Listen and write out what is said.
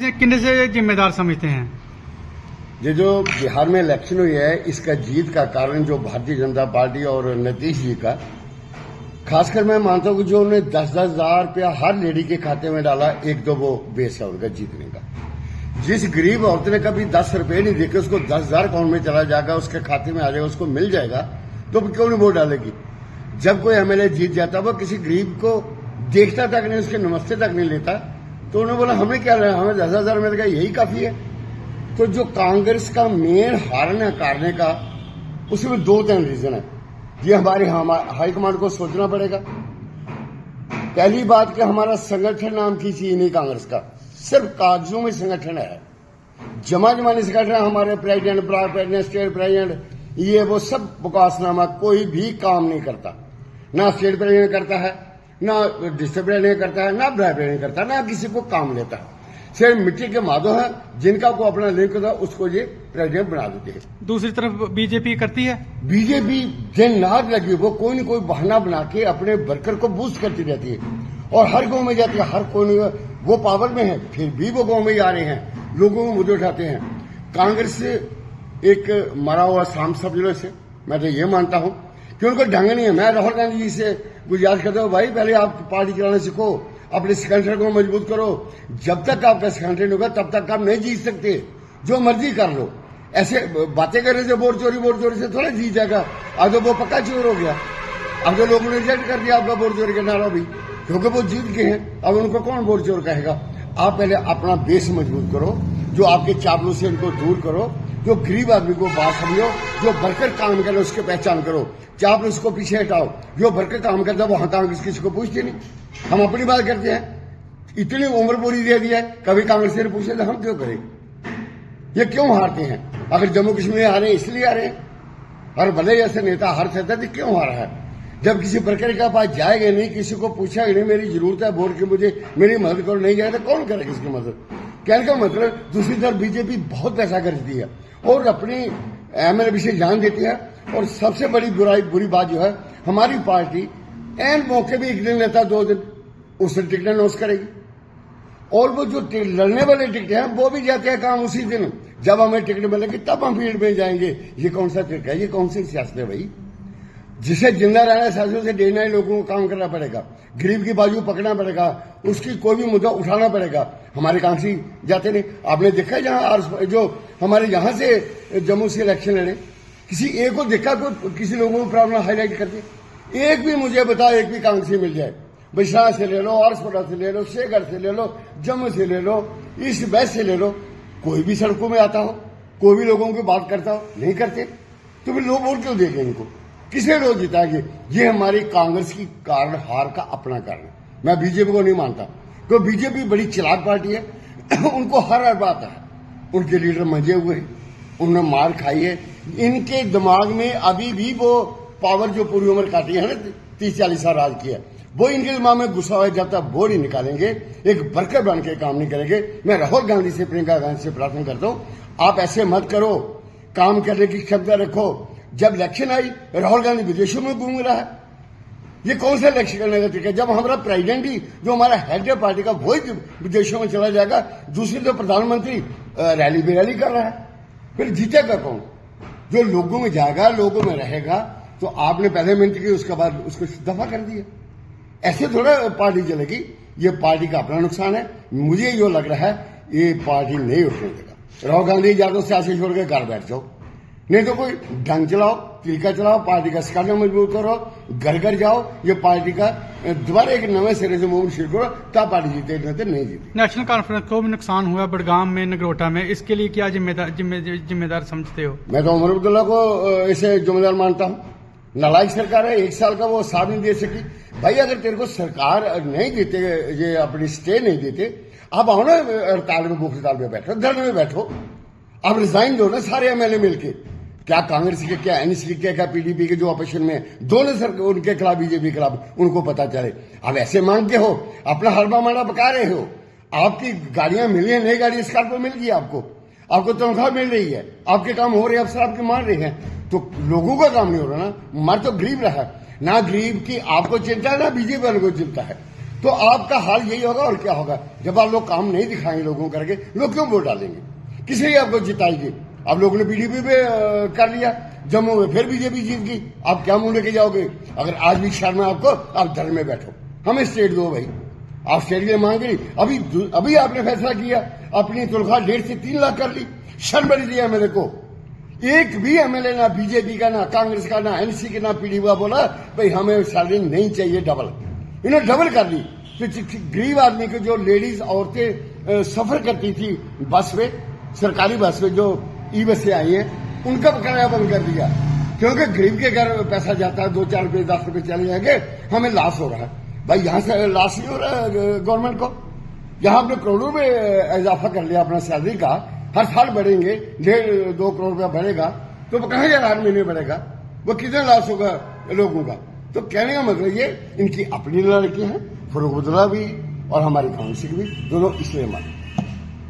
किन्ने से जिम्मेदार समझते हैं? ये जो बिहार में इलेक्शन हुई है, इसका जीत का कारण जो भारतीय जनता पार्टी और नीतीश जी का, खासकर मैं मानता हूं कि जो उन्होंने 10-10 हजार रुपया हर लेडी के खाते में डाला, एक तो वो बेस है उनका जीतने का। जिस गरीब औरत ने कभी 10 रुपये नहीं देखे, उसको 10,000 अकाउंट में चला जाएगा, उसके खाते में आ जाएगा, उसको मिल जाएगा, तो क्यों नहीं वोट डालेगी? जब कोई एमएलए जीत जाता, वो किसी गरीब को देखता तक नहीं, उसके नमस्ते तक नहीं लेता, तो उन्होंने बोला हमें क्या लेना, हमें 10,000 मिल गया, यही काफी है। तो जो कांग्रेस का मेन हारने काटने का, उसमें 2-3 रीजन है। ये हमारे हाईकमांड को सोचना पड़ेगा। पहली बात कि हमारा संगठन नाम की चीज नहीं कांग्रेस का, सिर्फ कागजों में संगठन है। जमा जमानी संगठन हमारे प्रेसिडेंट, स्टेट प्रेसिडेंट, ये वो सब बकवासनामा, कोई भी काम नहीं करता। ना स्टेट प्रेसिडेंट करता है, ना डिस्ट्रिक्ट प्रेसिडेंट करता है, ना ब्रांच प्रेसिडेंट करता है, ना किसी को काम लेता है। सिर्फ मिट्टी के माधो है, जिनका को अपना लिंक था उसको ये प्रेसिडेंट बना देते हैं। दूसरी तरफ बीजेपी करती है, बीजेपी दिन रात लगी, वो कोई न कोई बहाना बना के अपने वर्कर को बूस्ट करती रहती है और हर गांव में जाती है, हर कोई वो पावर में है, फिर भी वो गांव में जा रहे हैं, लोगों को मुद्दे उठाते हैं। कांग्रेस एक मरा हुआ शाम सब जिलों से, मैं तो ये मानता हूं कि उनको ढंग नहीं है। मैं राहुल गांधी जी से गुजारिश करता हूं, भाई पहले आप पार्टी चलाना सीखो, अपने संगठन को मजबूत करो। जब तक आपका संगठन होगा तब तक आप नहीं जीत सकते। जो मर्जी कर लो, ऐसे बातें करने से वोट चोरी से थोड़ा जीत जाएगा। अब तो वो पक्का चोर हो गया, अब तो लोगों ने रिजेक्ट कर दिया आपका वोट चोरी का नारा भी, क्योंकि वो जीत गए हैं। अब उनको कौन वोट चोर कहेगा? आप पहले अपना बेस मजबूत करो, जो आपके चापलूसी से उनको दूर करो, जो गरीब आदमी को बात समझो, जो वर्कर काम करे उसकी पहचान करो, चापलूस को पीछे हटाओ। जो वर्कर काम करता है वो कांग्रेस किसी को पूछती नहीं, हम अपनी बात करते हैं। इतनी उम्र पूरी दे दी है, कभी कांग्रेस से पूछे तो हम क्यों करें? ये क्यों हारते हैं? अगर जम्मू कश्मीर हारे इसलिए हारे, और भले जैसे नेता हार सकता है, क्यों हारा है? जब किसी वर्कर के पास जाएगा नहीं, किसी को पूछा नहीं, मेरी जरूरत है वोट की, मुझे मेरी मदद करो, नहीं जाए तो कौन करेगा इसकी मदद? कहने का मतलब, दूसरी तरफ बीजेपी बहुत पैसा खरीदती है और अपनी एमएलए से जान देती है। और सबसे बड़ी बुरी बात जो है, हमारी पार्टी एन मौके भी एक दिन लेता, 2 दिन उससे टिकट अनाउंस करेगी, और वो जो लड़ने वाले टिकट हैं वो भी जाते हैं काम उसी दिन। जब हमें टिकट मिलेगी तब हम फील्ड में जाएंगे। ये कौन सा ट्रिक है? ये कौन सी सियासत है भाई? जिसे जिंदा रहना साथियों से डेढ़ लोगों को काम करना पड़ेगा, गरीब की बाजू पकड़ना पड़ेगा, उसकी कोई भी मुद्दा उठाना पड़ेगा। हमारे कांग्रेसी जाते नहीं। आपने देखा जहां जो हमारे यहां से जम्मू से इलेक्शन लड़े, किसी एक को देखा कोई किसी लोगों को प्रॉब्लम हाईलाइट करते? एक भी मुझे बताओ, एक भी कांग्रेसी मिल जाए। बिशरा से ले लो, आरसपुरा से ले लो, शेखर से ले लो, जम्मू से ले लो, ईस्ट वेस्ट से ले लो, कोई भी सड़कों में आता हो, कोई भी लोगों की बात करता हो? नहीं करते। तो फिर लोग वोट क्यों देंगे इनको? किसे लोग जिताएंगे? ये हमारी कांग्रेस की कारण हार का अपना कारण है। मैं बीजेपी को नहीं मानता, क्योंकि बीजेपी बड़ी चालाक पार्टी है। उनको हर बात आता है, उनके लीडर मंजे हुए हैं, उन्होंने मार खाई है, इनके दिमाग में अभी भी वो पावर जो पूरी उम्र काटी है ना, 30-40 साल राज किया, वो इनके दिमाग में गुस्सा है। जब तक वो नहीं निकालेंगे, एक वर्कर बन के काम नहीं करेंगे। मैं राहुल गांधी से, प्रियंका गांधी से प्रार्थना करता हूं, आप ऐसे मत करो, काम करने की क्षमता रखो। जब इलेक्शन आई, राहुल गांधी विदेशों में घूम रहा है, ये कौन सा इलेक्शन करने का तरीका है? जब हमारा प्रेसिडेंट ही, जो हमारा हेड है पार्टी का, वही विदेशों में चला जाएगा, दूसरी तो प्रधानमंत्री रैली बेरैली कर रहा है, फिर जीतेगा कौन? जो लोगों में जाएगा, लोगों में रहेगा। तो आपने पहले मिनट की, उसके बाद उसको दफा कर दिया। ऐसे थोड़ा पार्टी चलेगी। ये पार्टी का अपना नुकसान है। मुझे जो लग रहा है, ये पार्टी नहीं उठने देगा। राहुल गांधी यादव से ऐसे छोड़ के घर बैठ जाओ, नहीं तो कोई ढंग चलाओ, तरीका चलाओ, पार्टी का संगठन मजबूत करो, घर घर जाओ, ये पार्टी का दोबारा एक नए सिरे से मूवमेंट शुरू करो, तब पार्टी जीते, नहीं जीते। नेशनल कॉन्फ्रेंस को भी नुकसान हुआ बडगाम में, नगरोटा में, इसके लिए क्या जिम्मेदार समझते हो? मैं तो उमर अब्दुल्ला को इसे जिम्मेदार मानता हूँ। नालायक सरकार है, 1 साल का वो साथ नहीं दे सकी। भाई अगर तेरे को सरकार नहीं देते, ये अपनी स्टे नहीं देते, आप आओ ना हड़ताल में, भूख हड़ताल में बैठो, धरने में बैठो, आप रिजाइन दो ना सारे एमएलए मिलके। क्या कांग्रेस के, क्या एनसी के, क्या पीडीपी के जो ऑपोजिशन में, दोनों सर उनके खिलाफ, बीजेपी के खिलाफ, उनको पता चले। अब ऐसे मांगते हो, अपना हरबा माड़ा पका रहे हो। आपकी गाड़ियां मिली है, नई गाड़ी स्कॉर्पियो मिल गई आपको तनख्वाह मिल रही है, आपके काम हो रहे हैं, अफसर आपके मार रहे हैं, तो लोगों का काम नहीं हो रहा ना। मर तो गरीब रहा, ना गरीब की आपको चिंता है, ना बीजेपी वालों को चिंता है। तो आपका हाल यही होगा और क्या होगा। जब आप लोग काम नहीं दिखाएंगे लोगों करके, लोग क्यों वोट डालेंगे, किस लिए आपको जिताएंगे। आप लोगों ने बीडीपी पे कर लिया, जम्मू में फिर बीजेपी जीत गई, आप क्या मुंह लेके जाओगे। अगर आज भी शर्म है आपको, आप घर में बैठो, हमें स्टेट दो भाई। आप स्टेट के लिए मांग रही, अभी आपने फैसला किया अपनी तनख्वाह 1.5 से 3 लाख कर ली। शर्म बड़ी दी एमएलए को, एक भी एमएलए ना बीजेपी का, ना कांग्रेस का, ना एनसी का, ना पीडीपी का बोला भाई हमें सैलरी नहीं चाहिए डबल। इन्होंने डबल कर दी। तो गरीब आदमी को, जो लेडीज औरतें सफर करती थी बस में, सरकारी बस में, जो ई बसें आई हैं, उनका किराया बंद कर दिया, क्योंकि गरीब के घर पैसा जाता है, 2-4 रुपए 10 रुपए चले जाएंगे, हमें लॉस हो रहा है। भाई यहां से लॉस नहीं हो रहा है गवर्नमेंट को, यहां आपने करोड़ों में इजाफा कर लिया अपना सैलरी का, हर साल बढ़ेंगे, 1.5-2 करोड़ रुपया बढ़ेगा, तो वो कहां हर महीने बढ़ेगा, वो कितना लॉस होगा लोगों का। तो कहने का मतलब ये, इनकी अपनी लड़की है, फरूख अब्दुल्ला भी और हमारी काउंसिल भी, दोनों इसलिए माने।